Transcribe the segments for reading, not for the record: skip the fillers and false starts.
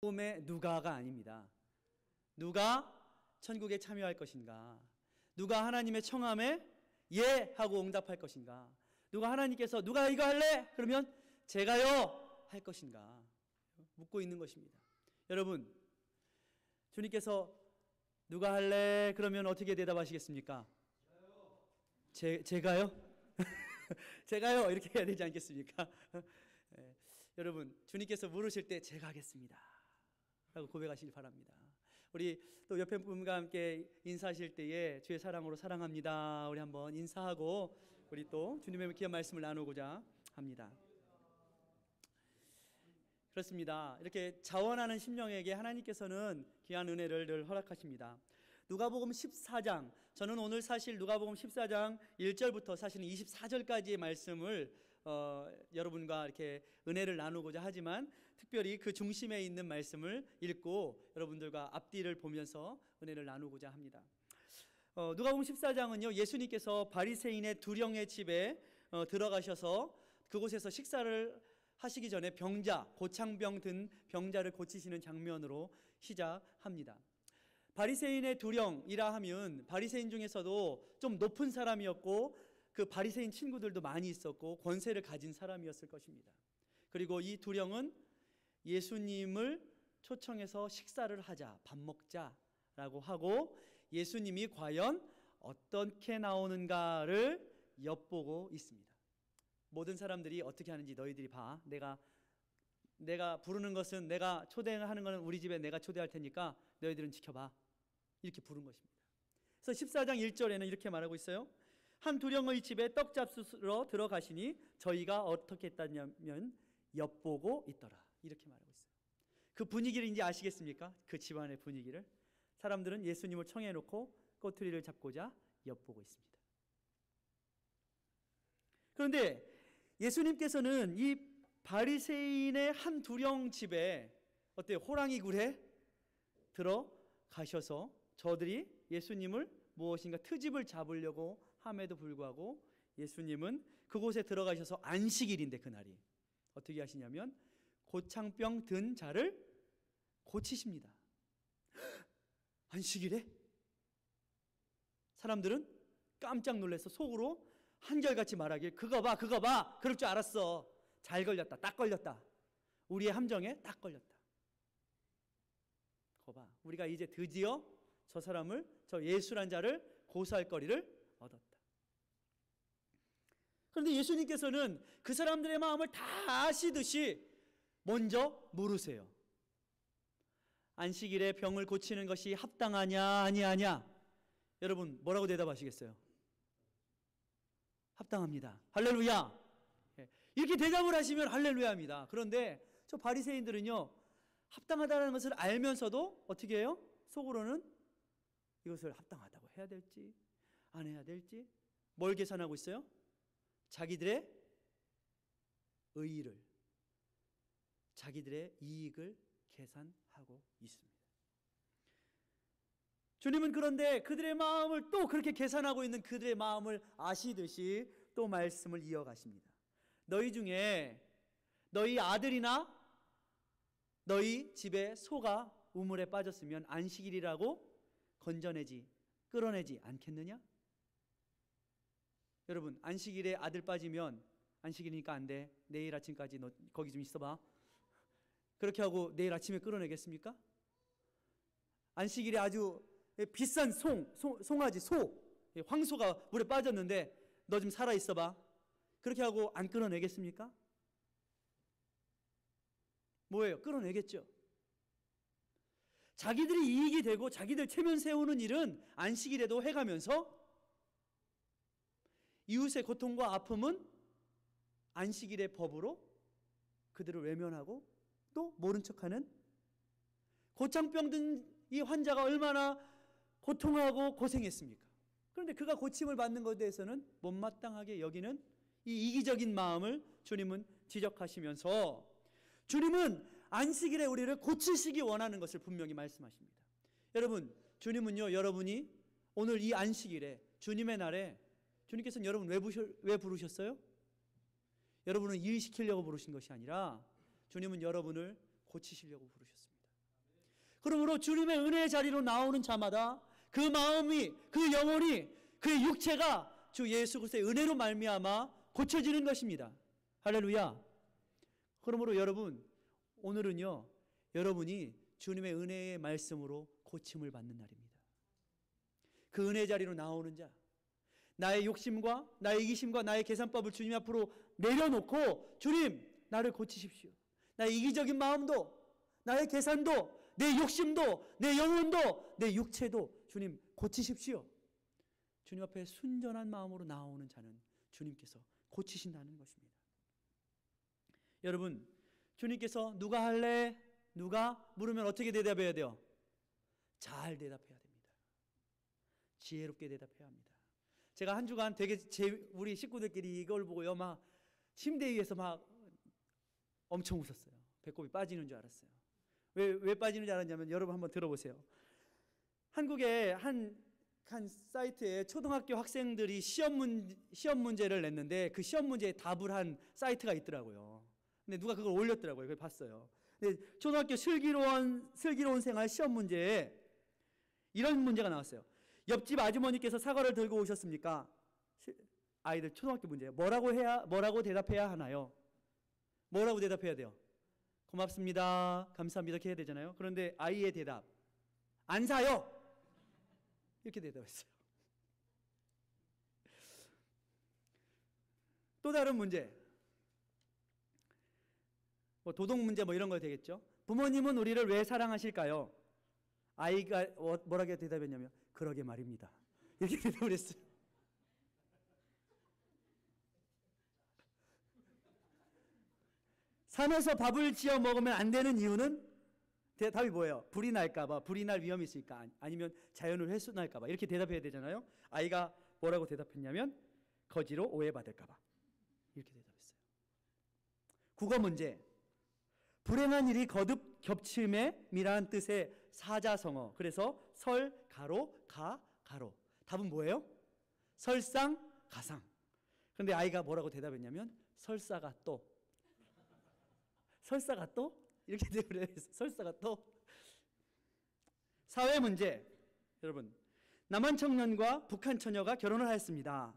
복음의 누가가 아닙니다. 누가 천국에 참여할 것인가? 누가 하나님의 청함에 예 하고 응답할 것인가? 누가 하나님께서 누가 이거 할래? 그러면 제가요 할 것인가? 묻고 있는 것입니다. 여러분, 주님께서 누가 할래? 그러면 어떻게 대답하시겠습니까? 제가요? 제가요 이렇게 해야 되지 않겠습니까? 여러분, 주님께서 물으실 때 제가 하겠습니다 라고 고백하시길 바랍니다. 우리 또 옆에 분과 함께 인사하실 때에 주의 사랑으로 사랑합니다 우리 한번 인사하고 우리 또 주님의 귀한 말씀을 나누고자 합니다. 그렇습니다. 이렇게 자원하는 심령에게 하나님께서는 귀한 은혜를 늘 허락하십니다. 누가복음 14장, 저는 오늘 사실 누가복음 14장 1절부터 사실은 24절까지의 말씀을 여러분과 이렇게 은혜를 나누고자 하지만 특별히 그 중심에 있는 말씀을 읽고 여러분들과 앞뒤를 보면서 은혜를 나누고자 합니다. 누가복음 14장은요, 예수님께서 바리새인의 두령의 집에 들어가셔서 그곳에서 식사를 하시기 전에 병자, 고창병 든 병자를 고치시는 장면으로 시작합니다. 바리새인의 두령이라 하면 바리새인 중에서도 좀 높은 사람이었고 그 바리새인 친구들도 많이 있었고 권세를 가진 사람이었을 것입니다. 그리고 이 두령은 예수님을 초청해서 식사를 하자, 밥 먹자라고 하고 예수님이 과연 어떻게 나오는가를 엿보고 있습니다. 모든 사람들이 어떻게 하는지 너희들이 봐. 내가 부르는 것은, 내가 초대하는 것은 우리 집에 내가 초대할 테니까 너희들은 지켜봐. 이렇게 부른 것입니다. 그래서 14장 1절에는 이렇게 말하고 있어요. 한 두령의 집에 떡 잡수러 들어가시니 저희가 어떻게 했다냐면 엿보고 있더라. 이렇게 말하고 있어요. 그 분위기를 이제 아시겠습니까? 그 집안의 분위기를. 사람들은 예수님을 청해놓고 꼬투리를 잡고자 엿보고 있습니다. 그런데 예수님께서는 이 바리새인의 한 두령 집에 어때요? 호랑이 굴에 들어가셔서 저들이 예수님을 무엇인가 트집을 잡으려고 함에도 불구하고 예수님은 그곳에 들어가셔서 안식일인데 그날이 어떻게 하시냐면 고창병 든 자를 고치십니다. 안식일에? 사람들은 깜짝 놀라서 속으로 한결같이 말하길 그거 봐 그럴 줄 알았어. 잘 걸렸다, 딱 걸렸다. 우리의 함정에 딱 걸렸다. 그거 봐, 우리가 이제 드디어 저 사람을, 저 예수란 자를 고소할 거리를 얻었다. 그런데 예수님께서는 그 사람들의 마음을 다 아시듯이 먼저 물으세요. 안식일에 병을 고치는 것이 합당하냐 아니하냐? 여러분 뭐라고 대답하시겠어요? 합당합니다. 할렐루야. 이렇게 대답을 하시면 할렐루야입니다. 그런데 저 바리새인들은요, 합당하다는 것을 알면서도 어떻게 해요? 속으로는 이것을 합당하다고 해야 될지 안 해야 될지 뭘 계산하고 있어요? 자기들의 의의를, 자기들의 이익을 계산하고 있습니다. 주님은 그런데 그들의 마음을 또 그렇게 계산하고 있는 그들의 마음을 아시듯이 또 말씀을 이어가십니다. 너희 중에 너희 아들이나 너희 집에 소가 우물에 빠졌으면 안식일이라고 끌어내지 않겠느냐? 여러분, 안식일에 아들 빠지면 안식일이니까 안 돼. 내일 아침까지 너 거기 좀 있어봐. 그렇게 하고 내일 아침에 끌어내겠습니까? 안식일에 아주 비싼 송아지, 황소가 물에 빠졌는데 너 좀 살아 있어봐. 그렇게 하고 안 끌어내겠습니까? 뭐예요? 끌어내겠죠. 자기들이 이익이 되고 자기들 체면 세우는 일은 안식일에도 해가면서 이웃의 고통과 아픔은 안식일의 법으로 그들을 외면하고 또 모른 척하는, 고창병 든 이 환자가 얼마나 고통하고 고생했습니까? 그런데 그가 고침을 받는 것에 대해서는 못마땅하게 여기는 이 이기적인 마음을 주님은 지적하시면서 주님은 안식일에 우리를 고치시기 원하는 것을 분명히 말씀하십니다. 여러분, 주님은요, 여러분이 오늘 이 안식일에 주님의 날에 주님께서는 여러분 왜 부르셨어요? 여러분을 일시키려고 부르신 것이 아니라 주님은 여러분을 고치시려고 부르셨습니다. 그러므로 주님의 은혜의 자리로 나오는 자마다 그 마음이, 그 영혼이, 그 육체가 주 예수 그리스도의 은혜로 말미암아 고쳐지는 것입니다. 할렐루야. 그러므로 여러분, 오늘은요, 여러분이 주님의 은혜의 말씀으로 고침을 받는 날입니다. 그 은혜의 자리로 나오는 자, 나의 욕심과 나의 이기심과 나의 계산법을 주님 앞으로 내려놓고, 주님, 나를 고치십시오. 나의 이기적인 마음도, 나의 계산도, 내 욕심도, 내 영혼도, 내 육체도 주님 고치십시오. 주님 앞에 순전한 마음으로 나오는 자는 주님께서 고치신다는 것입니다. 여러분, 주님께서 누가 할래? 누가? 물으면 어떻게 대답해야 돼요? 잘 대답해야 됩니다. 지혜롭게 대답해야 합니다. 제가 한 주간 되게 우리 식구들끼리 이걸 보고요, 막 침대 위에서 막 엄청 웃었어요. 배꼽이 빠지는 줄 알았어요. 왜 빠지는 줄 알았냐면, 여러분 한번 들어보세요. 한국의 한 사이트에 초등학교 학생들이 시험 문제를 냈는데 그 시험 문제에 답을 한 사이트가 있더라고요. 근데 누가 그걸 올렸더라고요. 그걸 봤어요. 근데 초등학교 슬기로운 생활 시험 문제에 이런 문제가 나왔어요. 옆집 아주머니께서 사과를 들고 오셨습니까? 아이들 초등학교 문제예요. 뭐라고 대답해야 하나요? 뭐라고 대답해야 돼요? 고맙습니다, 감사합니다 이렇게 해야 되잖아요. 그런데 아이의 대답, 안 사요, 이렇게 대답했어요. 또 다른 문제, 뭐 도덕 문제 뭐 이런 거 되겠죠. 부모님은 우리를 왜 사랑하실까요? 아이가 뭐라고 대답했냐면, 그러게 말입니다, 이렇게 대답을 했어요. 산에서 밥을 지어 먹으면 안 되는 이유는? 답이 뭐예요? 불이 날까봐, 불이 날 위험이 있으니까, 아니면 자연을 훼손할까봐, 이렇게 대답해야 되잖아요. 아이가 뭐라고 대답했냐면, 거지로 오해받을까봐, 이렇게 대답했어요. 국어 문제, 불행한 일이 거듭 겹침에 미라는 뜻의 사자성어, 그래서 설, 가로, 가, 가로. 답은 뭐예요? 설상가상. 그런데 아이가 뭐라고 대답했냐면, 설사가 또, 설사가 또? 이렇게 대답을 했어요. 설사가 또. 사회 문제, 여러분, 남한 청년과 북한 처녀가 결혼을 하였습니다.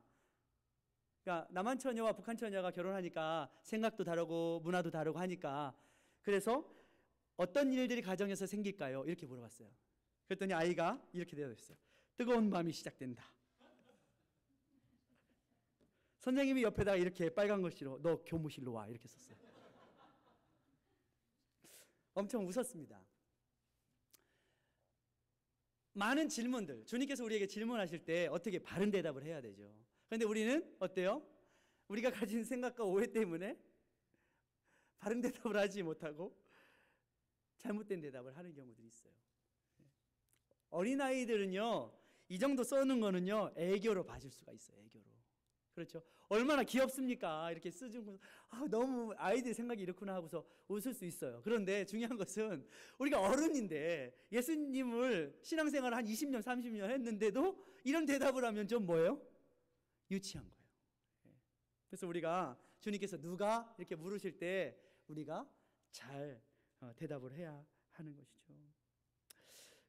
그러니까 남한 처녀와 북한 처녀가 결혼하니까 생각도 다르고 문화도 다르고 하니까, 그래서 어떤 일들이 가정에서 생길까요? 이렇게 물어봤어요. 그랬더니 아이가 이렇게 대답했어요. 뜨거운 밤이 시작된다. 선생님이 옆에다가 이렇게 빨간 글씨로, 너 교무실로 와, 이렇게 썼어요. 엄청 웃었습니다. 많은 질문들, 주님께서 우리에게 질문하실 때 어떻게 바른 대답을 해야 되죠. 그런데 우리는 어때요? 우리가 가진 생각과 오해 때문에 바른 대답을 하지 못하고 잘못된 대답을 하는 경우들이 있어요. 어린아이들은요, 이 정도 써는 거는요, 애교로 봐줄 수가 있어요. 애교로. 그렇죠? 얼마나 귀엽습니까? 이렇게 쓰고, 너무 아이들 생각이 이렇구나 하고서 웃을 수 있어요. 그런데 중요한 것은, 우리가 어른인데 예수님을 신앙생활을 한 20년, 30년 했는데도 이런 대답을 하면 좀 뭐예요? 유치한 거예요. 그래서 우리가 주님께서 누가 이렇게 물으실 때 우리가 잘 대답을 해야 하는 것이죠.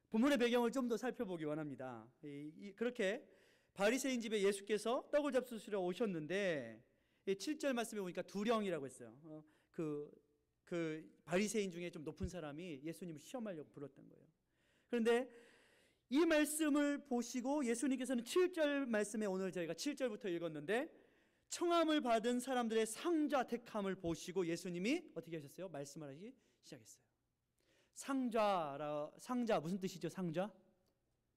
본문의 배경을 좀 더 살펴보기 원합니다. 그렇게 바리새인 집에 예수께서 떡을 잡수시러 오셨는데, 7절 말씀에 보니까 두령이라고 했어요. 그 바리새인 중에 좀 높은 사람이 예수님을 시험하려고 불렀던 거예요. 그런데 이 말씀을 보시고 예수님께서는 7절 말씀에, 오늘 저희가 7절부터 읽었는데, 청함을 받은 사람들의 상좌 택함을 보시고 예수님이 어떻게 하셨어요? 말씀을 하기 시작했어요. 상좌 무슨 뜻이죠? 상좌?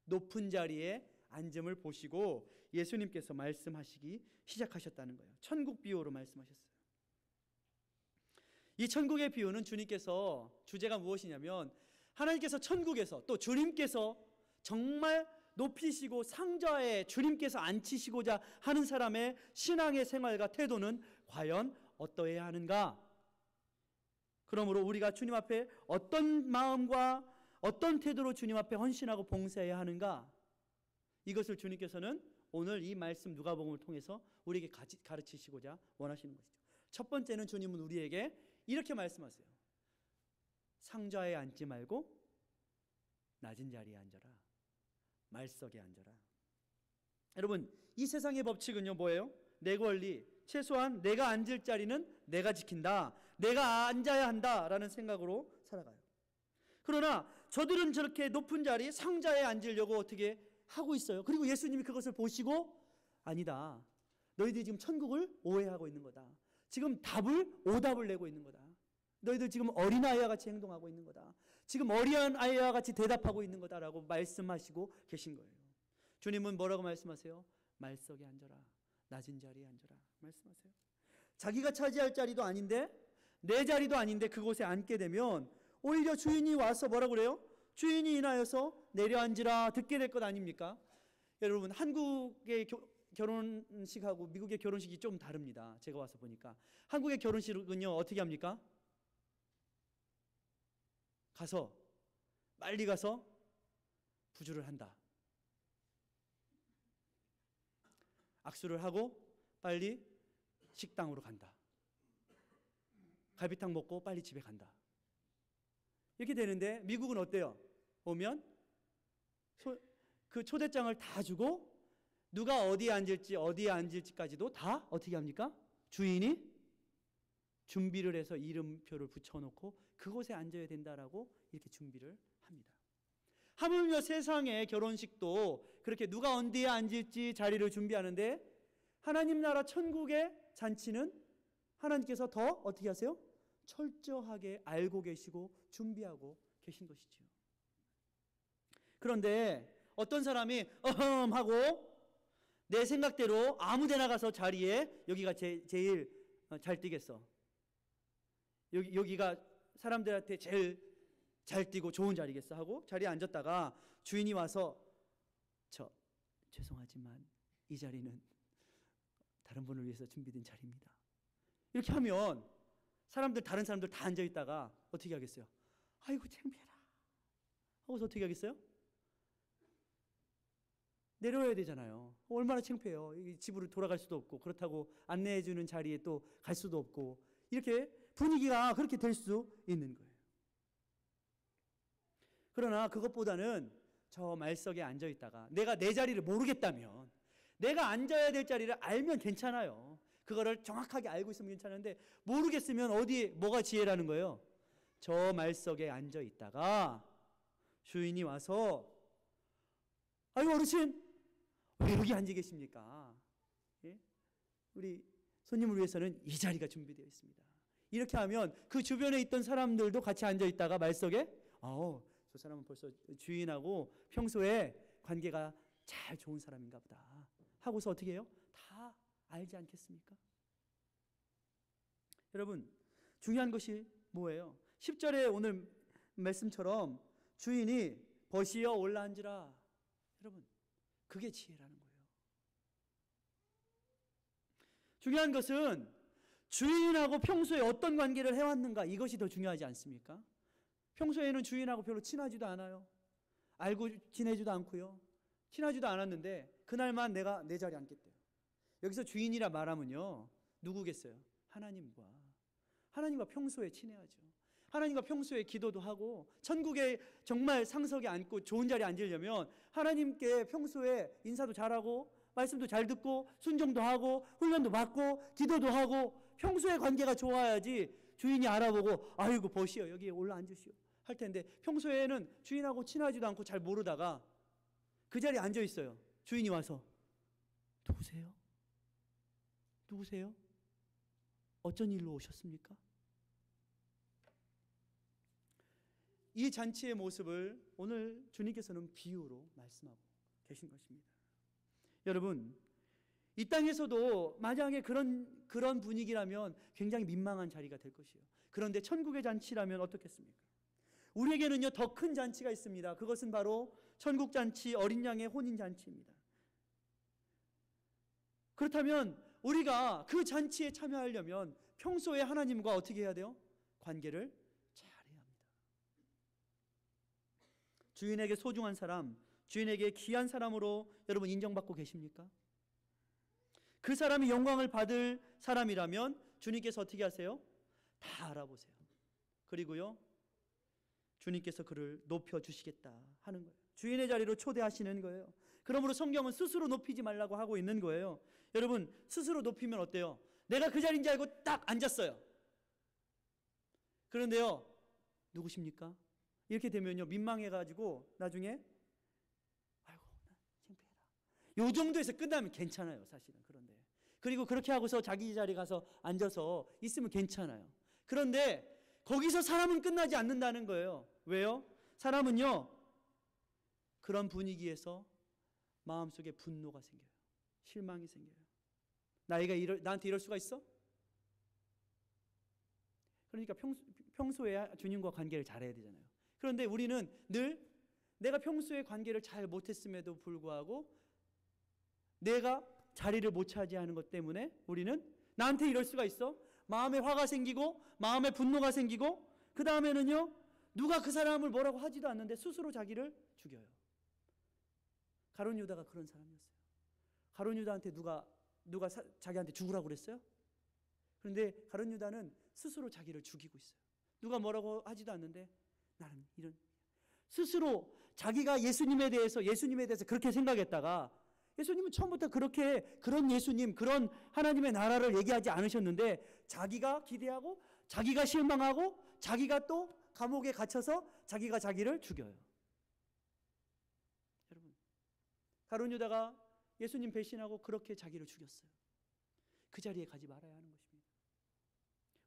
높은 자리에 앉음을 보시고 예수님께서 말씀하시기 시작하셨다는 거예요. 천국 비유로 말씀하셨어요. 이 천국의 비유는 주님께서, 주제가 무엇이냐면, 하나님께서 천국에서, 또 주님께서 정말 높이시고 상좌에 주님께서 앉히시고자 하는 사람의 신앙의 생활과 태도는 과연 어떠해야 하는가? 그러므로 우리가 주님 앞에 어떤 마음과 어떤 태도로 주님 앞에 헌신하고 봉사해야 하는가? 이것을 주님께서는 오늘 이 말씀 누가복음을 통해서 우리에게 가르치시고자 원하시는 것이죠. 첫 번째는 주님은 우리에게 이렇게 말씀하세요. 상좌에 앉지 말고 낮은 자리에 앉아라. 말석에 앉아라. 여러분, 이 세상의 법칙은요 뭐예요? 내 권리, 최소한 내가 앉을 자리는 내가 지킨다, 내가 앉아야 한다라는 생각으로 살아가요. 그러나 저들은 저렇게 높은 자리, 상자에 앉으려고 어떻게 하고 있어요. 그리고 예수님이 그것을 보시고 아니다, 너희들이 지금 천국을 오해하고 있는 거다, 지금 오답을 내고 있는 거다, 너희들 지금 어린아이와 같이 행동하고 있는 거다, 지금 어린아이와 같이 대답하고 있는 거다라고 말씀하시고 계신 거예요. 주님은 뭐라고 말씀하세요? 말석에 앉아라, 낮은 자리에 앉아라 말씀하세요. 자기가 차지할 자리도 아닌데, 내 자리도 아닌데 그곳에 앉게 되면 오히려 주인이 와서 뭐라고 그래요? 주인이 인하여서 내려앉으라 듣게 될 것 아닙니까? 여러분, 한국의 결혼식하고 미국의 결혼식이 좀 다릅니다. 제가 와서 보니까 한국의 결혼식은요 어떻게 합니까? 빨리 가서 부주를 한다. 악수를 하고 빨리 식당으로 간다. 갈비탕 먹고 빨리 집에 간다. 이렇게 되는데 미국은 어때요? 오면 그 초대장을 다 주고 누가 어디에 앉을지까지도 다 어떻게 합니까? 주인이 준비를 해서 이름표를 붙여놓고 그곳에 앉아야 된다라고 이렇게 준비를 합니다. 하물며 세상의 결혼식도 그렇게 누가 어디에 앉을지 자리를 준비하는데, 하나님 나라 천국의 잔치는 하나님께서 더 어떻게 하세요? 철저하게 알고 계시고 준비하고 계신 것이지요. 그런데 어떤 사람이 하고 내 생각대로 아무데나 가서 자리에, 여기가 제일 잘 뛰겠어, 여기가 사람들한테 제일 잘 뛰고 좋은 자리겠어 하고 자리에 앉았다가 주인이 와서 죄송하지만 이 자리는 다른 분을 위해서 준비된 자리입니다, 이렇게 하면 다른 사람들 다 앉아있다가 어떻게 하겠어요? 아이고 창피해라 하고서 어떻게 하겠어요? 내려와야 되잖아요. 얼마나 창피해요. 집으로 돌아갈 수도 없고, 그렇다고 안내해주는 자리에 또 갈 수도 없고, 이렇게 분위기가 그렇게 될 수 있는 거예요. 그러나 그것보다는 저 말석에 앉아있다가 내가 내 자리를 모르겠다면, 내가 앉아야 될 자리를 알면 괜찮아요. 그거를 정확하게 알고 있으면 괜찮은데, 모르겠으면 뭐가 지혜라는 거예요? 저 말석에 앉아있다가 주인이 와서 아이고 어르신 왜 여기 앉아 계십니까? 예? 우리 손님을 위해서는 이 자리가 준비되어 있습니다. 이렇게 하면 그 주변에 있던 사람들도 같이 앉아있다가 말석에 저 사람은 벌써 주인하고 평소에 관계가 잘 좋은 사람인가 보다 하고서 어떻게 해요? 다 알지 않겠습니까? 여러분, 중요한 것이 뭐예요? 10절에 오늘 말씀처럼 주인이 벗이여 올라앉으라. 여러분, 그게 지혜라는 거예요. 중요한 것은 주인하고 평소에 어떤 관계를 해왔는가, 이것이 더 중요하지 않습니까? 평소에는 주인하고 별로 친하지도 않아요. 알고 지내지도 않고요. 친하지도 않았는데 그날만 내가 내 자리에 앉겠대요. 여기서 주인이라 말하면요 누구겠어요? 하나님과 평소에 친해야죠. 하나님과 평소에 기도도 하고, 천국에 정말 상석에 앉고 좋은 자리에 앉으려면 하나님께 평소에 인사도 잘하고 말씀도 잘 듣고 순종도 하고 훈련도 받고 기도도 하고 평소에 관계가 좋아야지 주인이 알아보고 아이고 벗이요 여기에 올라앉으시오 할 텐데, 평소에는 주인하고 친하지도 않고 잘 모르다가 그 자리에 앉아 있어요. 주인이 와서 누구세요? 어쩐 일로 오셨습니까? 이 잔치의 모습을 오늘 주님께서는 비유로 말씀하고 계신 것입니다. 여러분, 이 땅에서도 만약에 그런 분위기라면 굉장히 민망한 자리가 될 것이에요. 그런데 천국의 잔치라면 어떻겠습니까? 우리에게는요 더 큰 잔치가 있습니다. 그것은 바로 천국 잔치, 어린 양의 혼인 잔치입니다. 그렇다면 우리가 그 잔치에 참여하려면 평소에 하나님과 어떻게 해야 돼요? 관계를 잘해야 합니다. 주인에게 소중한 사람, 주인에게 귀한 사람으로 여러분 인정받고 계십니까? 그 사람이 영광을 받을 사람이라면 주님께서 어떻게 하세요? 다 알아보세요. 그리고요 주님께서 그를 높여주시겠다 하는 거예요. 주인의 자리로 초대하시는 거예요. 그러므로 성경은 스스로 높이지 말라고 하고 있는 거예요. 여러분, 스스로 높이면 어때요? 내가 그 자리인 줄 알고 딱 앉았어요. 그런데요, 누구십니까? 이렇게 되면요, 민망해가지고 나중에 아이고 나 창피해라, 요 정도에서 끝나면 괜찮아요, 사실은. 그런데 그리고 그렇게 하고서 자기 자리 가서 앉아서 있으면 괜찮아요. 그런데 거기서 사람은 끝나지 않는다는 거예요. 왜요? 사람은요, 그런 분위기에서 마음속에 분노가 생겨요. 실망이 생겨요. 나한테 이럴 수가 있어? 그러니까 평소에 주님과 관계를 잘해야 되잖아요. 그런데 우리는 늘 내가 평소에 관계를 잘 못했음에도 불구하고 내가 자리를 못 차지하는 것 때문에 우리는 나한테 이럴 수가 있어? 마음에 화가 생기고 마음에 분노가 생기고 그 다음에는요, 누가 그 사람을 뭐라고 하지도 않는데 스스로 자기를 죽여요. 가룟 유다가 그런 사람이었어요. 가룟 유다한테 누가 자기한테 죽으라고 그랬어요? 그런데 가룟 유다는 스스로 자기를 죽이고 있어요. 누가 뭐라고 하지도 않는데 나는 이런, 스스로 자기가 예수님에 대해서 그렇게 생각했다가, 예수님은 처음부터 그런 예수님, 그런 하나님의 나라를 얘기하지 않으셨는데 자기가 기대하고 자기가 실망하고 자기가 또 감옥에 갇혀서 자기가 자기를 죽여요. 여러분, 가룟 유다가 예수님 배신하고 그렇게 자기를 죽였어요. 그 자리에 가지 말아야 하는 것입니다.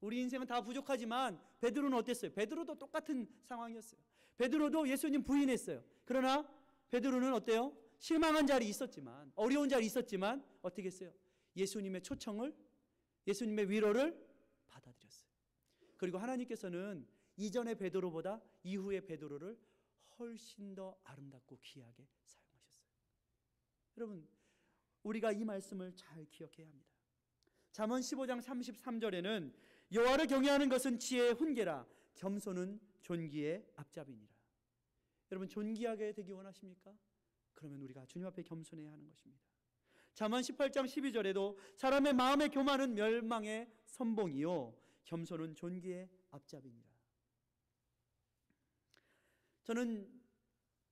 우리 인생은 다 부족하지만 베드로는 어땠어요? 베드로도 똑같은 상황이었어요. 베드로도 예수님 부인했어요. 그러나 베드로는 어때요? 실망한 자리 있었지만, 어려운 자리 있었지만 어떻게 했어요? 예수님의 초청을, 예수님의 위로를 받아들였어요. 그리고 하나님께서는 이전의 베드로보다 이후의 베드로를 훨씬 더 아름답고 귀하게 사용하셨어요. 여러분, 우리가 이 말씀을 잘 기억해야 합니다. 잠언 15장 33절에는 여호와를 경외하는 것은 지혜의 훈계라 겸손은 존귀의 앞잡이니라. 여러분, 존귀하게 되기 원하십니까? 그러면 우리가 주님 앞에 겸손해야 하는 것입니다. 잠언 18장 12절에도 사람의 마음의 교만은 멸망의 선봉이요 겸손은 존귀의 앞잡이니라. 저는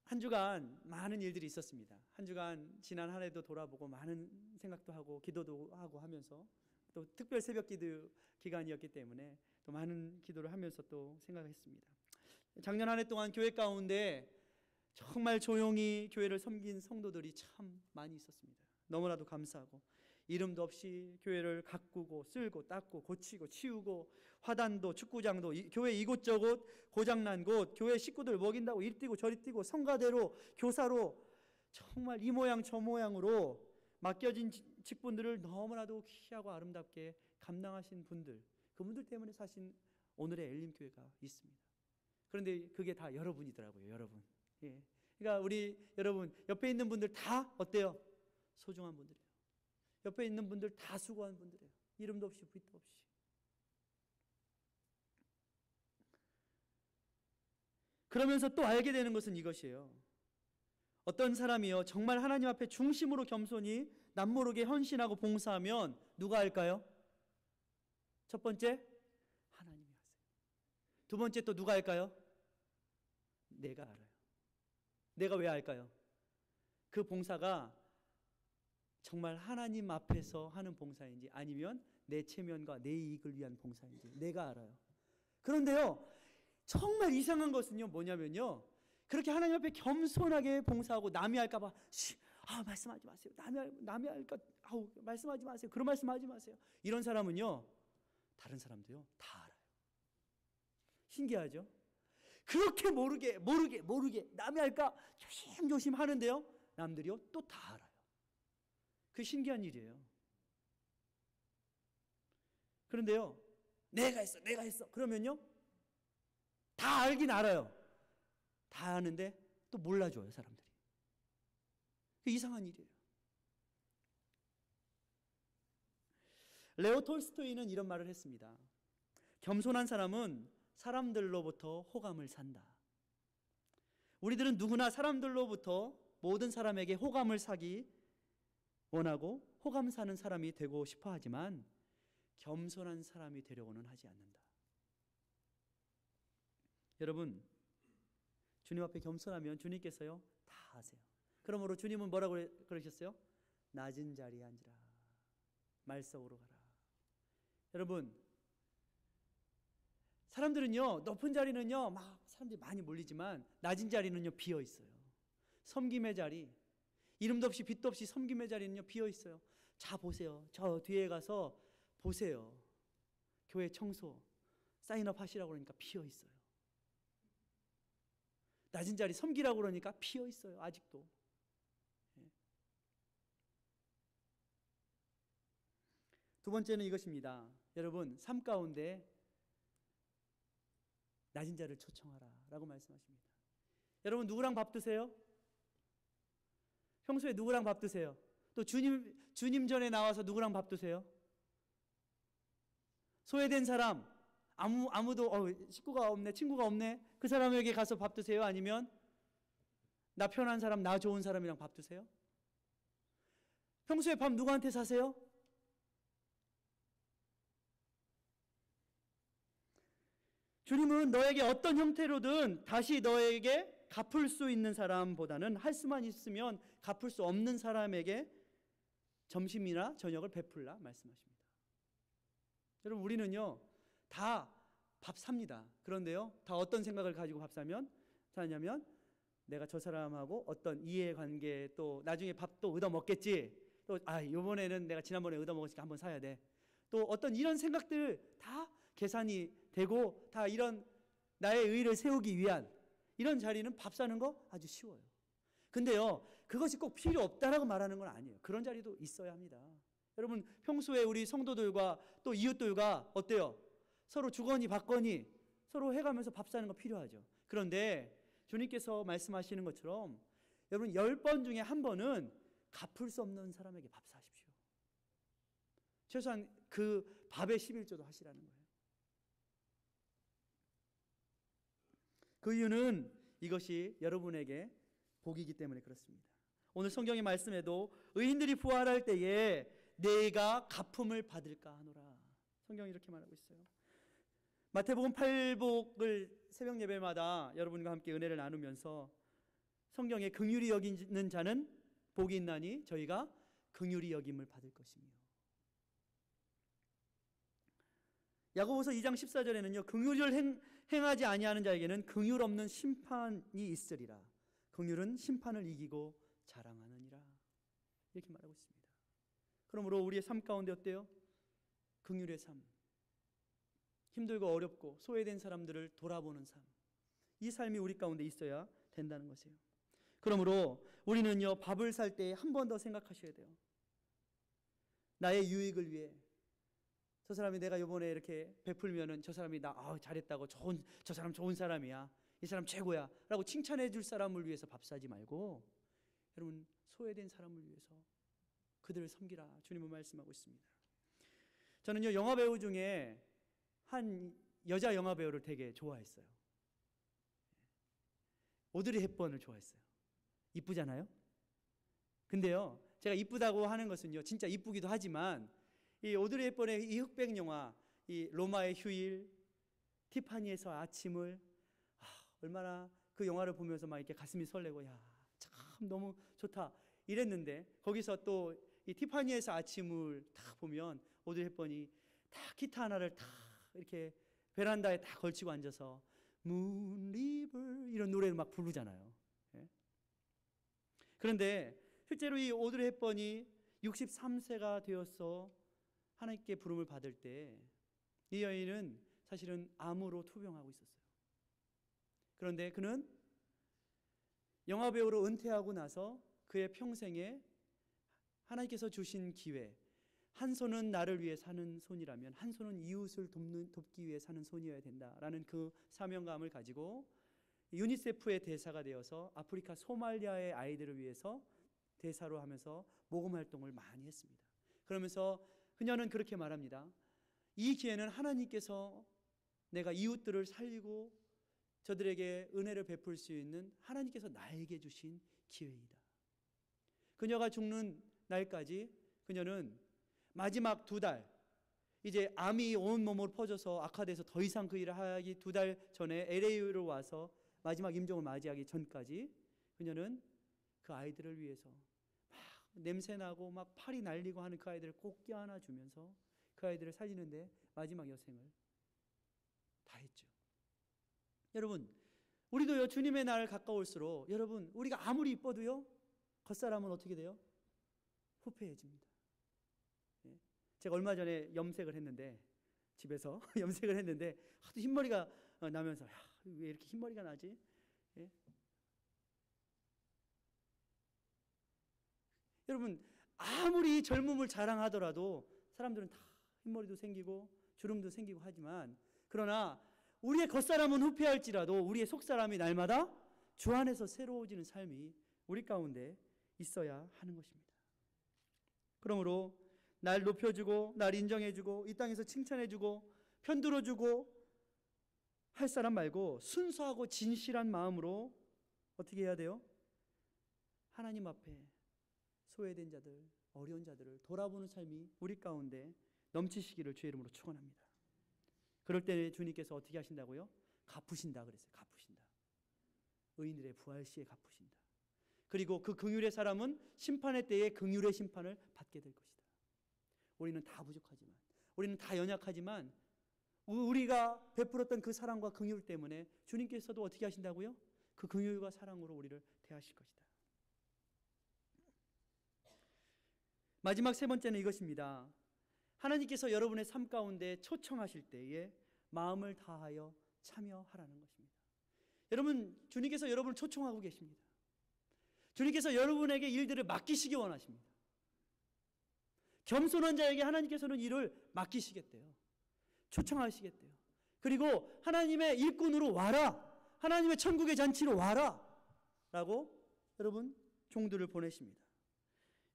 한 주간 많은 일들이 있었습니다. 한 주간 지난 한 해도 돌아보고 많은 생각도 하고 기도도 하고 하면서, 또 특별 새벽 기도 기간이었기 때문에 또 많은 기도를 하면서 또 생각했습니다. 작년 한 해 동안 교회 가운데 정말 조용히 교회를 섬긴 성도들이 참 많이 있었습니다. 너무나도 감사하고, 이름도 없이 교회를 가꾸고 쓸고 닦고 고치고 치우고, 화단도 축구장도 교회 이곳저곳 고장난 곳, 교회 식구들 먹인다고 이리 뛰고 저리 뛰고 성가대로 교사로 정말 이 모양 저 모양으로 맡겨진 직분들을 너무나도 귀하고 아름답게 감당하신 분들, 그분들 때문에 사실 오늘의 엘림교회가 있습니다. 그런데 그게 다 여러분이더라고요. 여러분. 예. 그러니까 우리 여러분 옆에 있는 분들 다 어때요? 소중한 분들이에요. 옆에 있는 분들 다 수고한 분들이에요. 이름도 없이 빛도 없이. 그러면서 또 알게 되는 것은 이것이에요. 어떤 사람이요 정말 하나님 앞에 중심으로 겸손히 남모르게 헌신하고 봉사하면 누가 할까요? 첫 번째, 하나님이 하세요. 두 번째 또 누가 할까요? 내가 알아요. 내가 왜 알까요? 그 봉사가 정말 하나님 앞에서 하는 봉사인지 아니면 내 체면과 내 이익을 위한 봉사인지 내가 알아요. 그런데요, 정말 이상한 것은요 뭐냐면요, 그렇게 하나님 앞에 겸손하게 봉사하고 남이 할까봐 말씀하지 마세요. 남이 할까 말씀하지 마세요. 그런 말씀하지 마세요. 이런 사람은요 다른 사람도요 다 알아요. 신기하죠? 그렇게 모르게 남이 할까 조심조심 하는데요 남들이요 또 다 알아요. 그 신기한 일이에요. 그런데요 내가 했어 그러면요 다 알긴 알아요. 다 아는데 또 몰라줘요 사람들이. 이상한 일이에요. 레오 톨스토이는 이런 말을 했습니다. 겸손한 사람은 사람들로부터 호감을 산다. 우리들은 누구나 사람들로부터 모든 사람에게 호감을 사기 원하고 호감 사는 사람이 되고 싶어 하지만 겸손한 사람이 되려고는 하지 않는다. 여러분, 주님 앞에 겸손하면 주님께서요 다 아세요. 그러므로 주님은 뭐라고 그러셨어요? 낮은 자리에 앉으라, 말석으로 가라. 여러분, 사람들은요 높은 자리는요 막 사람들이 많이 몰리지만 낮은 자리는요 비어 있어요. 섬김의 자리, 이름도 없이 빛도 없이 섬김의 자리는요 비어 있어요. 자 보세요. 저 뒤에 가서 보세요. 교회 청소 사인업 하시라고 그러니까 비어 있어요. 낮은 자리 섬기라고 그러니까 비어 있어요. 아직도. 두 번째는 이것입니다. 여러분, 삶 가운데 낮은 자를 초청하라 라고 말씀하십니다. 여러분, 누구랑 밥 드세요? 평소에 누구랑 밥 드세요? 또 주님 전에 나와서 누구랑 밥 드세요? 소외된 사람, 아무도 식구가 없네, 친구가 없네, 그 사람에게 가서 밥 드세요? 아니면 나 편한 사람, 나 좋은 사람이랑 밥 드세요? 평소에 밥 누구한테 사세요? 주님은 너에게 어떤 형태로든 다시 너에게 갚을 수 있는 사람보다는 할 수만 있으면 갚을 수 없는 사람에게 점심이나 저녁을 베풀라 말씀하십니다. 여러분, 우리는요 다 밥 삽니다. 그런데요 다 어떤 생각을 가지고 밥 사냐면 내가 저 사람하고 어떤 이해관계, 또 나중에 밥도 얻어 먹겠지, 또 이번에는 내가 지난번에 얻어 먹었으니까 한번 사야 돼, 또 어떤 이런 생각들 다 계산이 되고 다 이런 나의 의의를 세우기 위한 이런 자리는 밥 사는 거 아주 쉬워요. 근데요 그것이 꼭 필요 없다라고 말하는 건 아니에요. 그런 자리도 있어야 합니다. 여러분, 평소에 우리 성도들과 또 이웃들과 어때요? 서로 주거니 받거니 서로 해가면서 밥 사는 거 필요하죠. 그런데 주님께서 말씀하시는 것처럼 여러분 10번 중에 한 번은 갚을 수 없는 사람에게 밥 사십시오. 최소한 그 밥의 11조도 하시라는 거예요. 그 이유는 이것이 여러분에게 복이기 때문에 그렇습니다. 오늘 성경의 말씀에도 의인들이 부활할 때에 내가 갚음을 받을까 하노라, 성경이 이렇게 말하고 있어요. 마태복음 8복을 새벽 예배마다 여러분과 함께 은혜를 나누면서 성경에 긍휼히 여기는 자는 복이 있나니 저희가 긍휼히 여김을 받을 것이며, 야고보서 2장 14절에는요 긍휼을 행하지 아니하는 자에게는 긍휼 없는 심판이 있으리라, 긍휼은 심판을 이기고 자랑하느니라, 이렇게 말하고 있습니다. 그러므로 우리의 삶 가운데 어때요? 긍휼의 삶, 힘들고 어렵고 소외된 사람들을 돌아보는 삶, 이 삶이 우리 가운데 있어야 된다는 것이에요. 그러므로 우리는요 밥을 살 때 한 번 더 생각하셔야 돼요. 나의 유익을 위해, 저 사람이 내가 이번에 이렇게 베풀면은 저 사람이 나 잘했다고, 저 사람 좋은 사람이야, 이 사람 최고야 라고 칭찬해 줄 사람을 위해서 밥 사지 말고 여러분 소외된 사람을 위해서 그들을 섬기라, 주님은 말씀하고 있습니다. 저는요 영화 배우 중에 한 여자 영화 배우를 되게 좋아했어요. 오드리 헵번을 좋아했어요. 이쁘잖아요. 근데요 제가 이쁘다고 하는 것은요 진짜 이쁘기도 하지만 이 오드리 헵번의 이 흑백 영화, 이 로마의 휴일, 티파니에서 아침을, 얼마나 그 영화를 보면서 막 이렇게 가슴이 설레고 참 너무 좋다 이랬는데, 거기서 또 이 티파니에서 아침을 딱 보면 오드리 헵번이 딱 기타 하나를 딱 이렇게 베란다에 딱 걸치고 앉아서 Moon River 이런 노래를 막 부르잖아요. 예? 그런데 실제로 이 오드리 헵번이 63세가 되어서 하나님께 부름을 받을 때 이 여인은 사실은 암으로 투병하고 있었어요. 그런데 그는 영화배우로 은퇴하고 나서 그의 평생에 하나님께서 주신 기회, 한 손은 나를 위해 사는 손이라면 한 손은 이웃을 돕기 위해 사는 손이어야 된다라는 그 사명감을 가지고 유니세프의 대사가 되어서 아프리카 소말리아의 아이들을 위해서 대사로 하면서 모금 활동을 많이 했습니다. 그러면서 그녀는 그렇게 말합니다. 이 기회는 하나님께서 내가 이웃들을 살리고 저들에게 은혜를 베풀 수 있는 하나님께서 나에게 주신 기회이다. 그녀가 죽는 날까지 그녀는 마지막 2달, 이제 암이 온 몸으로 퍼져서 악화돼서 더 이상 그 일을 하기 2달 전에 LA로 와서 마지막 임종을 맞이하기 전까지 그녀는 그 아이들을 위해서 막 냄새나고 막 팔이 날리고 하는 그 아이들을 꼭 껴안아 주면서 그 아이들을 살리는데 마지막 여생을 다 했죠. 여러분, 우리도요, 주님의 날 가까울수록 여러분, 우리가 아무리 이뻐도요, 겉사람은 어떻게 돼요? 후패해집니다. 예? 제가 얼마 전에 염색을 했는데, 집에서 염색을 했는데 하도 흰머리가 나면서 왜 이렇게 흰머리가 나지? 예? 여러분, 아무리 젊음을 자랑하더라도 사람들은 다 흰머리도 생기고 주름도 생기고 하지만, 그러나 우리의 겉사람은 후패할지라도 우리의 속사람이 날마다 주 안에서 새로워지는 삶이 우리 가운데 있어야 하는 것입니다. 그러므로 날 높여주고 날 인정해주고 이 땅에서 칭찬해주고 편들어주고 할 사람 말고 순수하고 진실한 마음으로 어떻게 해야 돼요? 하나님 앞에 소외된 자들, 어려운 자들을 돌아보는 삶이 우리 가운데 넘치시기를 주의 이름으로 축원합니다. 그럴 때 주님께서 어떻게 하신다고요? 갚으신다 그랬어요. 갚으신다. 의인들의 부활 시에 갚으신다. 그리고 그 긍휼의 사람은 심판의 때에 긍휼의 심판을 받게 될 것이다. 우리는 다 부족하지만, 우리는 다 연약하지만 우리가 베풀었던 그 사랑과 긍휼 때문에 주님께서도 어떻게 하신다고요? 그 긍휼과 사랑으로 우리를 대하실 것이다. 마지막 세 번째는 이것입니다. 하나님께서 여러분의 삶 가운데 초청하실 때에 마음을 다하여 참여하라는 것입니다. 여러분, 주님께서 여러분을 초청하고 계십니다. 주님께서 여러분에게 일들을 맡기시기 원하십니다. 겸손한 자에게 하나님께서는 일을 맡기시겠대요. 초청하시겠대요. 그리고 하나님의 일꾼으로 와라, 하나님의 천국의 잔치로 와라 라고 여러분 종들을 보내십니다.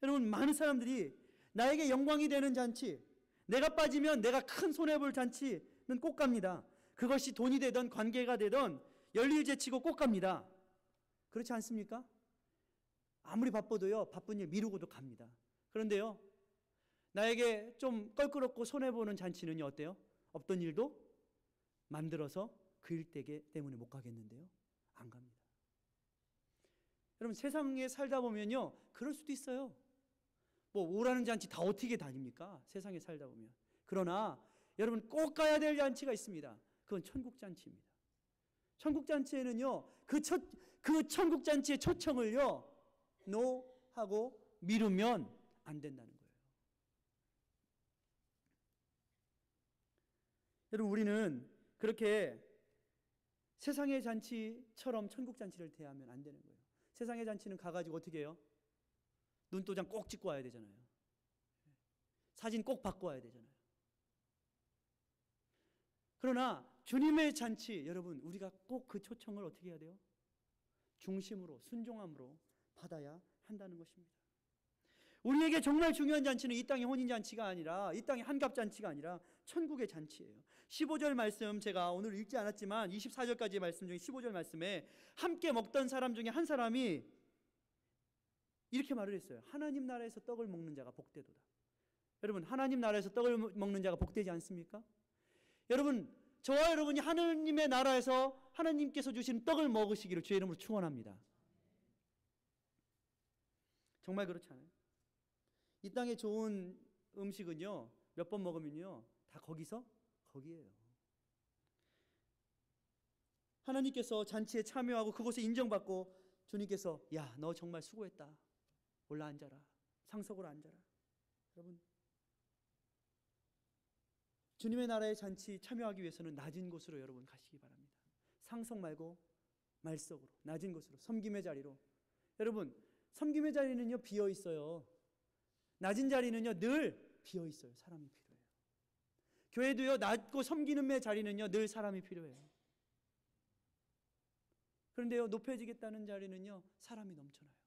여러분, 많은 사람들이 나에게 영광이 되는 잔치, 내가 빠지면 내가 큰 손해볼 잔치는 꼭 갑니다. 그것이 돈이 되든 관계가 되든 열일 제치고 꼭 갑니다. 그렇지 않습니까? 아무리 바빠도요, 바쁜 일 미루고도 갑니다. 그런데요, 나에게 좀 껄끄럽고 손해보는 잔치는요, 어때요? 없던 일도 만들어서 그 일 때문에 못 가겠는데요, 안 갑니다. 여러분, 세상에 살다 보면요, 그럴 수도 있어요. 뭐 오라는 잔치 다 어떻게 다닙니까? 세상에 살다 보면. 그러나 여러분, 꼭 가야 될 잔치가 있습니다. 그건 천국 잔치입니다. 천국 잔치에는요, 그 천국 잔치의 초청을요, 노 하고 미루면 안 된다는 거예요. 여러분, 우리는 그렇게 세상의 잔치처럼 천국 잔치를 대하면 안 되는 거예요. 세상의 잔치는 가가지고 어떻게 해요? 눈도장 꼭 찍고 와야 되잖아요. 사진 꼭 받고 와야 되잖아요. 그러나 주님의 잔치, 여러분, 우리가 꼭 그 초청을 어떻게 해야 돼요? 중심으로, 순종함으로 받아야 한다는 것입니다. 우리에게 정말 중요한 잔치는 이 땅의 혼인잔치가 아니라, 이 땅의 한갑잔치가 아니라 천국의 잔치예요. 15절 말씀, 제가 오늘 읽지 않았지만 24절까지의 말씀 중에 15절 말씀에 함께 먹던 사람 중에 한 사람이 이렇게 말을 했어요. 하나님 나라에서 떡을 먹는 자가 복되도다. 여러분, 하나님 나라에서 떡을 먹는 자가 복되지 않습니까? 여러분, 저와 여러분이 하나님의 나라에서 하나님께서 주신 떡을 먹으시기를 주의 이름으로 축원합니다. 정말 그렇지 않아요? 이 땅의 좋은 음식은요, 몇 번 먹으면요, 다 거기에요. 하나님께서 잔치에 참여하고 그곳에 인정받고 주님께서, 야, 너 정말 수고했다. 올라앉아라. 상석으로 앉아라. 여러분, 주님의 나라의 잔치 참여하기 위해서는 낮은 곳으로 여러분 가시기 바랍니다. 상석 말고 말석으로, 낮은 곳으로, 섬김의 자리로. 여러분, 섬김의 자리는요, 비어 있어요. 낮은 자리는요, 늘 비어 있어요. 사람이 필요해요. 교회도요, 낮고 섬기는 자리는요, 늘 사람이 필요해요. 그런데요, 높여지겠다는 자리는요, 사람이 넘쳐나요.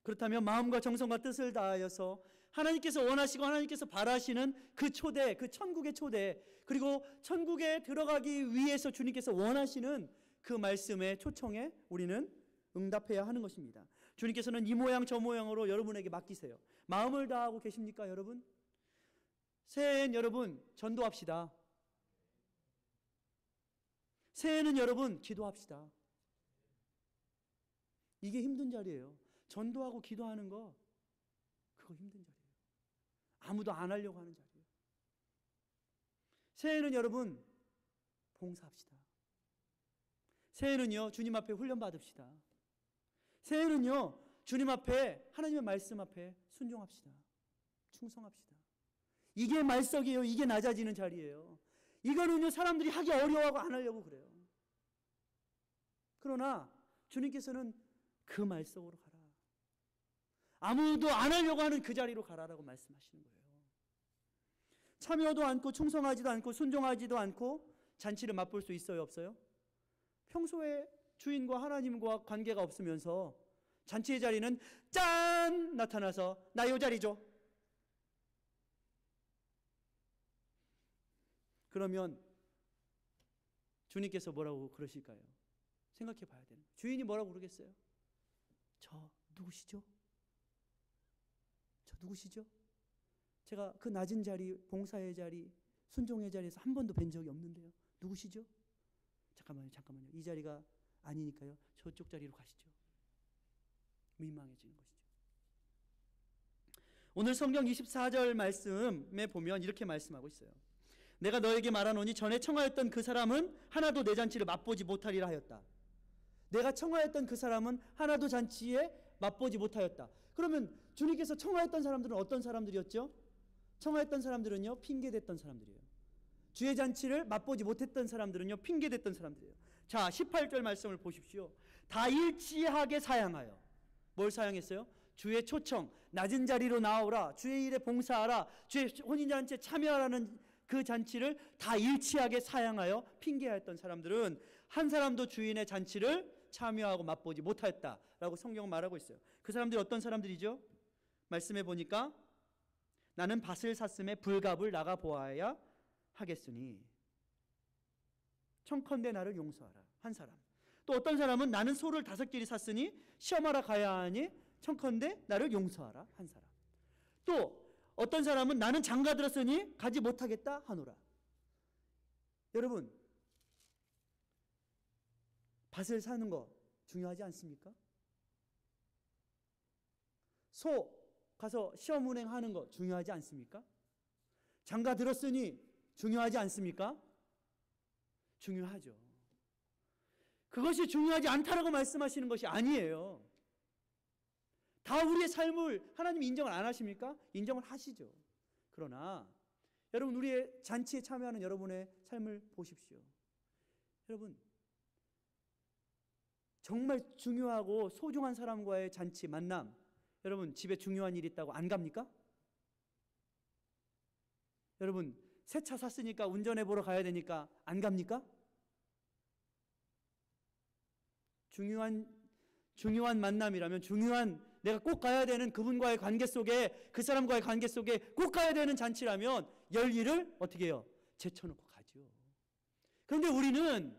그렇다면 마음과 정성과 뜻을 다하여서 하나님께서 원하시고 하나님께서 바라시는 그 초대, 그 천국의 초대, 그리고 천국에 들어가기 위해서 주님께서 원하시는 그 말씀의 초청에 우리는 응답해야 하는 것입니다. 주님께서는 이 모양 저 모양으로 여러분에게 맡기세요. 마음을 다하고 계십니까, 여러분? 새해엔 여러분 전도합시다. 새해는 여러분 기도합시다. 이게 힘든 자리예요. 전도하고 기도하는 거 그거 힘든 자리예요. 아무도 안 하려고 하는 자리예요. 새해는 여러분 봉사합시다. 새해는요 주님 앞에 훈련 받읍시다. 새해는요 주님 앞에 하나님의 말씀 앞에 순종합시다. 충성합시다. 이게 말석이에요. 이게 낮아지는 자리예요. 이거는요 사람들이 하기 어려워하고 안 하려고 그래요. 그러나 주님께서는 그 말석으로 가라. 아무도 안 하려고 하는 그 자리로 가라라고 말씀하시는 거예요. 참여도 않고 충성하지도 않고 순종하지도 않고 잔치를 맛볼 수 있어요, 없어요? 평소에 주인과 하나님과 관계가 없으면서 잔치의 자리는 짠! 나타나서 나 요 자리 줘. 그러면 주님께서 뭐라고 그러실까요? 생각해 봐야 되는 거예요. 주인이 뭐라고 그러겠어요? 저 누구시죠? 저 누구시죠? 제가 그 낮은 자리, 봉사의 자리, 순종의 자리에서 한 번도 뵌 적이 없는데요. 누구시죠? 잠깐만요. 이 자리가 아니니까요. 저쪽 자리로 가시죠. 민망해지는 것이죠. 오늘 성경 24절 말씀에 보면 이렇게 말씀하고 있어요. 내가 너에게 말하노니 전에 청하였던 그 사람은 하나도 내 잔치를 맛보지 못하리라 하였다. 내가 청하였던 그 사람은 하나도 잔치에 맛보지 못하였다. 그러면 주님께서 청하였던 사람들은 어떤 사람들이었죠? 청하였던 사람들은요 핑계댔던 사람들이에요. 주의 잔치를 맛보지 못했던 사람들은요 핑계댔던 사람들이에요. 자 18절 말씀을 보십시오. 다 일치하게 사양하여. 뭘 사양했어요? 주의 초청, 낮은 자리로 나오라, 주의 일에 봉사하라, 주의 혼인잔치에 참여하라는 그 잔치를 다 일치하게 사양하여 핑계하였던 사람들은 한 사람도 주인의 잔치를 참여하고 맛보지 못하였다라고 성경은 말하고 있어요. 그 사람들이 어떤 사람들이죠? 말씀해 보니까 나는 밭을 샀음에 불갑을 나가 보아야 하겠으니 청컨대 나를 용서하라. 한 사람. 또 어떤 사람은 나는 소를 5개리 샀으니 시험하러 가야 하니 청컨대 나를 용서하라. 한 사람. 또 어떤 사람은 나는 장가 들었으니 가지 못하겠다 하노라. 여러분 밭을 사는 거 중요하지 않습니까? 소 가서 시험 운행하는 거 중요하지 않습니까? 장가 들었으니 중요하지 않습니까? 중요하죠. 그것이 중요하지 않다라고 말씀하시는 것이 아니에요. 다 우리의 삶을 하나님이 인정을 안 하십니까? 인정을 하시죠. 그러나 여러분 우리의 잔치에 참여하는 여러분의 삶을 보십시오. 여러분 정말 중요하고 소중한 사람과의 잔치 만남, 여러분 집에 중요한 일이 있다고 안 갑니까? 여러분 새 차 샀으니까 운전해 보러 가야 되니까 안 갑니까? 중요한 만남이라면 내가 꼭 가야 되는 그분과의 관계 속에, 그 사람과의 관계 속에 꼭 가야 되는 잔치라면 열일을 어떻게 해요? 제쳐놓고 가죠. 그런데 우리는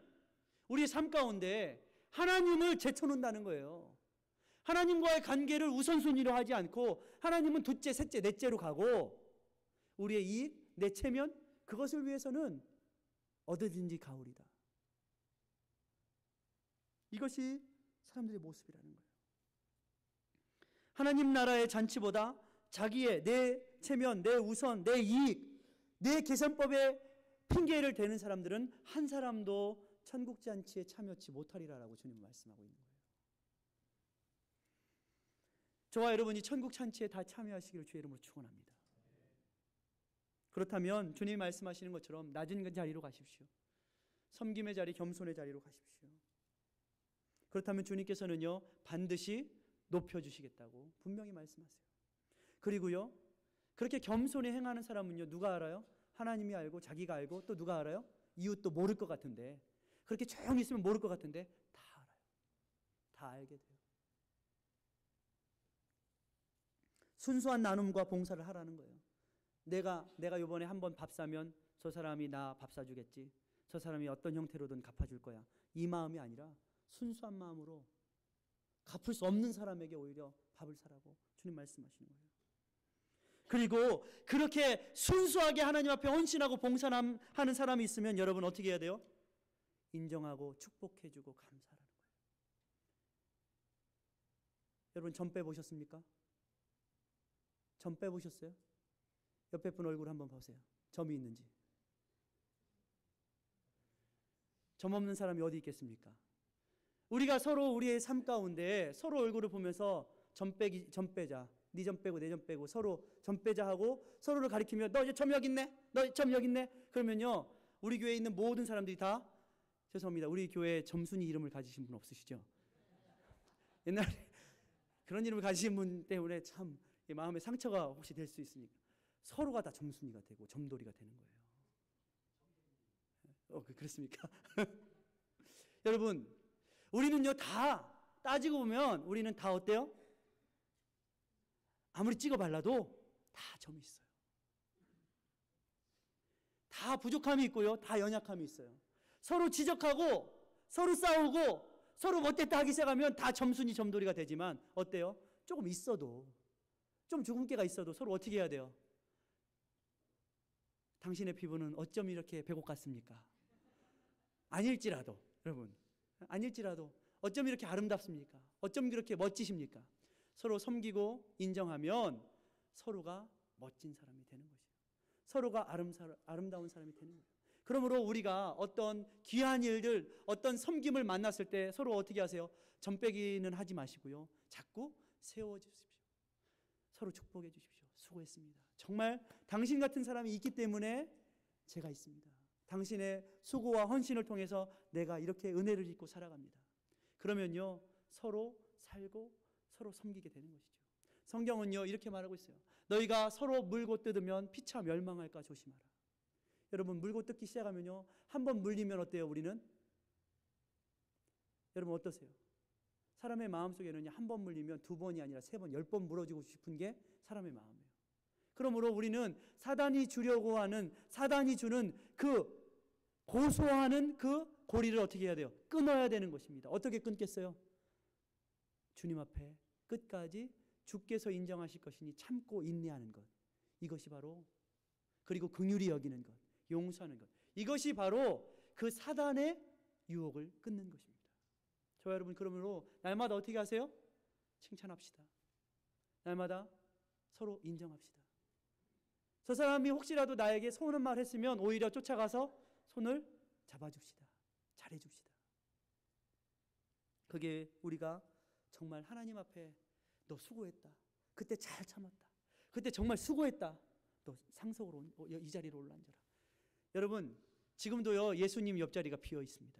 우리의 삶 가운데 하나님을 제쳐놓는다는 거예요. 하나님과의 관계를 우선순위로 하지 않고 하나님은 둘째, 셋째, 넷째로 가고 우리의 이익, 내 체면, 그것을 위해서는 어디든지 가오리다. 이것이 사람들의 모습이라는 거예요. 하나님 나라의 잔치보다 자기의 내 체면, 내 우선, 내 이익, 내 계산법에 핑계를 대는 사람들은 한 사람도 천국 잔치에 참여치 못하리라라고 주님 말씀하고 있는 거예요. 저와 여러분이 천국 잔치에 다 참여하시기를 주의 이름으로 축원합니다. 그렇다면 주님이 말씀하시는 것처럼 낮은 자리로 가십시오. 섬김의 자리, 겸손의 자리로 가십시오. 그렇다면 주님께서는요 반드시 높여주시겠다고 분명히 말씀하세요. 그리고요 그렇게 겸손히 행하는 사람은요 누가 알아요? 하나님이 알고 자기가 알고 또 누가 알아요? 이웃도 모를 것 같은데, 그렇게 조용히 있으면 모를 것 같은데 다 알아요. 다 알게 돼요. 순수한 나눔과 봉사를 하라는 거예요. 내가 이번에 한번 밥 사면 저 사람이 나 밥 사주겠지, 저 사람이 어떤 형태로든 갚아줄 거야, 이 마음이 아니라 순수한 마음으로 갚을 수 없는 사람에게 오히려 밥을 사라고 주님 말씀하시는 거예요. 그리고 그렇게 순수하게 하나님 앞에 헌신하고 봉사하는 사람이 있으면 여러분 어떻게 해야 돼요? 인정하고 축복해주고 감사하는 거예요. 여러분 점 빼보셨습니까? 점 빼보셨어요? 옆에 분 얼굴 한번 보세요. 점이 있는지. 점 없는 사람이 어디 있겠습니까? 우리가 서로 우리의 삶 가운데 서로 얼굴을 보면서 점 빼자. 네 점 빼고 내 점 빼고 서로 점 빼자 하고 서로를 가리키며 너 이제 점 여기 있네? 너 점 여기 있네? 그러면요 우리 교회에 있는 모든 사람들이 다 죄송합니다. 우리 교회에 점순이 이름을 가지신 분 없으시죠? 옛날에 그런 이름을 가지신 분 때문에 참 마음에 상처가 혹시 될 수 있으니까 서로가 다 점순이가 되고 점돌이가 되는 거예요. 그렇습니까? 여러분 우리는요 다 따지고 보면 우리는 다 어때요? 아무리 찍어 발라도 다 점이 있어요. 다 부족함이 있고요. 다 연약함이 있어요. 서로 지적하고 서로 싸우고 서로 못됐다 하기 시작하면 다 점순이 점돌이가 되지만 어때요? 조금 있어도 좀 주근깨가 있어도 서로 어떻게 해야 돼요? 당신의 피부는 어쩜 이렇게 백옥 같습니까? 아닐지라도 여러분 아닐지라도 어쩜 이렇게 아름답습니까? 어쩜 그렇게 멋지십니까? 서로 섬기고 인정하면 서로가 멋진 사람이 되는 것이에요. 서로가 아름다운 사람이 되는 거예요. 그러므로 우리가 어떤 귀한 일들, 어떤 섬김을 만났을 때 서로 어떻게 하세요? 점 빼기는 하지 마시고요. 자꾸 세워주십시오. 서로 축복해 주십시오. 수고했습니다. 정말 당신 같은 사람이 있기 때문에 제가 있습니다. 당신의 수고와 헌신을 통해서 내가 이렇게 은혜를 입고 살아갑니다. 그러면요 서로 살고 서로 섬기게 되는 것이죠. 성경은요 이렇게 말하고 있어요. 너희가 서로 물고 뜯으면 피차 멸망할까 조심하라. 여러분 물고 뜯기 시작하면요 한 번 물리면 어때요? 우리는 여러분 어떠세요? 사람의 마음속에는 한 번 물리면 두 번이 아니라 세 번, 10번 물어주고 싶은 게 사람의 마음이에요. 그러므로 우리는 사단이 주려고 하는 사단이 주는 그 고소하는 그 고리를 어떻게 해야 돼요? 끊어야 되는 것입니다. 어떻게 끊겠어요? 주님 앞에 끝까지 주께서 인정하실 것이니 참고 인내하는 것. 이것이 바로 그리고 긍휼히 여기는 것, 용서하는 것. 이것이 바로 그 사단의 유혹을 끊는 것입니다. 저와 여러분 그러므로 날마다 어떻게 하세요? 칭찬합시다. 날마다 서로 인정합시다. 저 사람이 혹시라도 나에게 서운한 말 했으면 오히려 쫓아가서 손을 잡아줍시다. 잘해줍시다. 그게 우리가 정말 하나님 앞에 너 수고했다. 그때 잘 참았다. 그때 정말 수고했다. 너 상속으로 이 자리로 올라앉아라. 여러분 지금도요 예수님 옆자리가 비어 있습니다.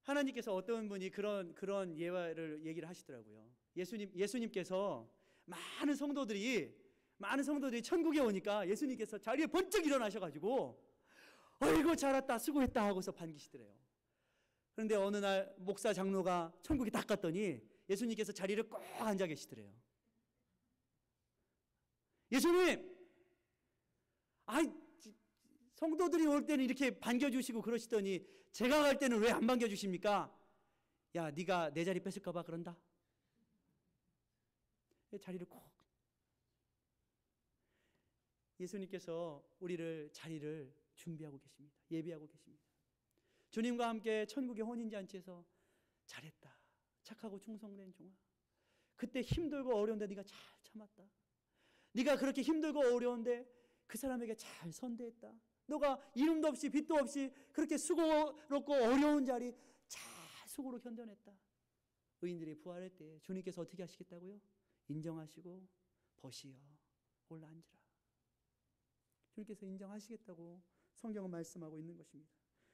하나님께서 어떤 분이 그런 예화를 얘기를 하시더라고요. 예수님께서 많은 성도들이 천국에 오니까 예수님께서 자리에 번쩍 일어나셔가지고 어이구 잘했다 수고했다 하고서 반기시더래요. 그런데 어느 날 목사 장로가 천국에 딱 갔더니 예수님께서 자리를 꼭 앉아 계시더래요. 예수님, 성도들이 올 때는 이렇게 반겨주시고 그러시더니 제가 갈 때는 왜 안 반겨주십니까? 야, 네가 내 자리 뺏을까 봐 그런다. 자리를 꼭. 예수님께서 우리를 자리를 준비하고 계십니다. 예비하고 계십니다. 주님과 함께 천국의 혼인잔치에서 잘했다. 착하고 충성된 종아. 그때 힘들고 어려운데 네가 잘 참았다. 네가 그렇게 힘들고 어려운데 그 사람에게 잘 선대했다. 너가 이름도 없이 빚도 없이 그렇게 수고롭고 어려운 자리 잘 수고로 견뎌냈다. 의인들이 부활할 때 주님께서 어떻게 하시겠다고요? 인정하시고 버시어 올라앉으라. 주님께서 인정하시겠다고 성경은 말씀하고 있는 것입니다.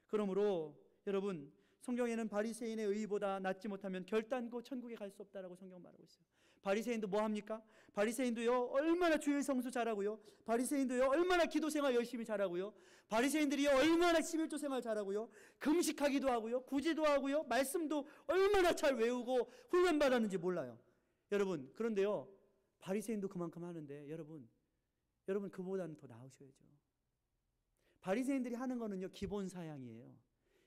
그러므로 여러분 성경에는 바리새인의 의보다 낫지 못하면 결단코 천국에 갈 수 없다라고 성경 말하고 있어요. 바리새인도 뭐 합니까? 바리새인도요 얼마나 주일 성수 잘하고요. 바리새인도요 얼마나 기도 생활 열심히 잘하고요. 바리새인들이 얼마나 11조 생활 잘하고요. 금식하기도 하고요. 구제도 하고요. 말씀도 얼마나 잘 외우고 훈련 받았는지 몰라요. 여러분 그런데요 바리새인도 그만큼 하는데 여러분 그보다는 더 나으셔야죠. 바리새인들이 하는 거는요 기본 사양이에요.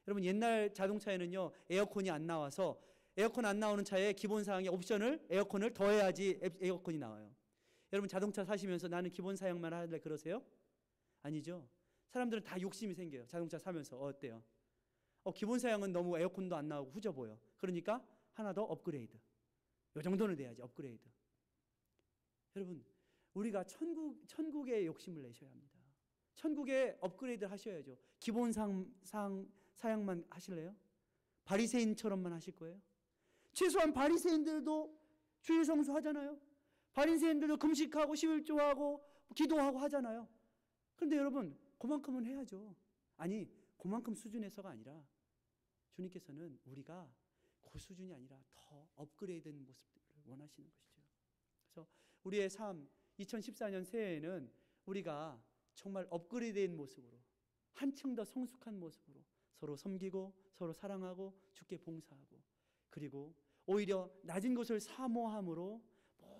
여러분 옛날 자동차에는요 에어컨이 안 나와서 에어컨 안 나오는 차에 기본 사양의 옵션을 에어컨을 더해야지 에어컨이 나와요. 여러분 자동차 사시면서 나는 기본 사양만 할래 그러세요? 아니죠. 사람들은 다 욕심이 생겨요. 자동차 사면서 어때요? 기본 사양은 너무 에어컨도 안 나오고 후져 보여. 그러니까 하나 더 업그레이드. 요 정도는 돼야지, 업그레이드. 여러분, 우리가 천국에 욕심을 내셔야 합니다. 천국에 업그레이드 하셔야죠. 기본 사양만 하실래요? 바리새인처럼만 하실 거예요? 최소한 바리새인들도 주일 성수 하잖아요. 바리새인들도 금식하고 11조하고 기도하고 하잖아요. 그런데 여러분, 그만큼은 해야죠. 아니, 그만큼 수준에서가 아니라 주님께서는 우리가 그 수준이 아니라 더 업그레이드된 모습들을 원하시는 것이죠. 그래서 우리의 삶 2014년 새해에는 우리가 정말 업그레이드된 모습으로, 한층 더 성숙한 모습으로 서로 섬기고 서로 사랑하고 주께 봉사하고, 그리고 오히려 낮은 것을 사모함으로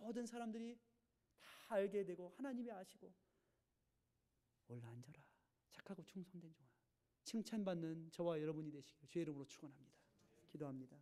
모든 사람들이 다 알게 되고 하나님이 아시고 올라앉아라 착하고 충성된 종아, 칭찬받는 저와 여러분이 되시길 주의 이름으로 축원합니다. 기도합니다.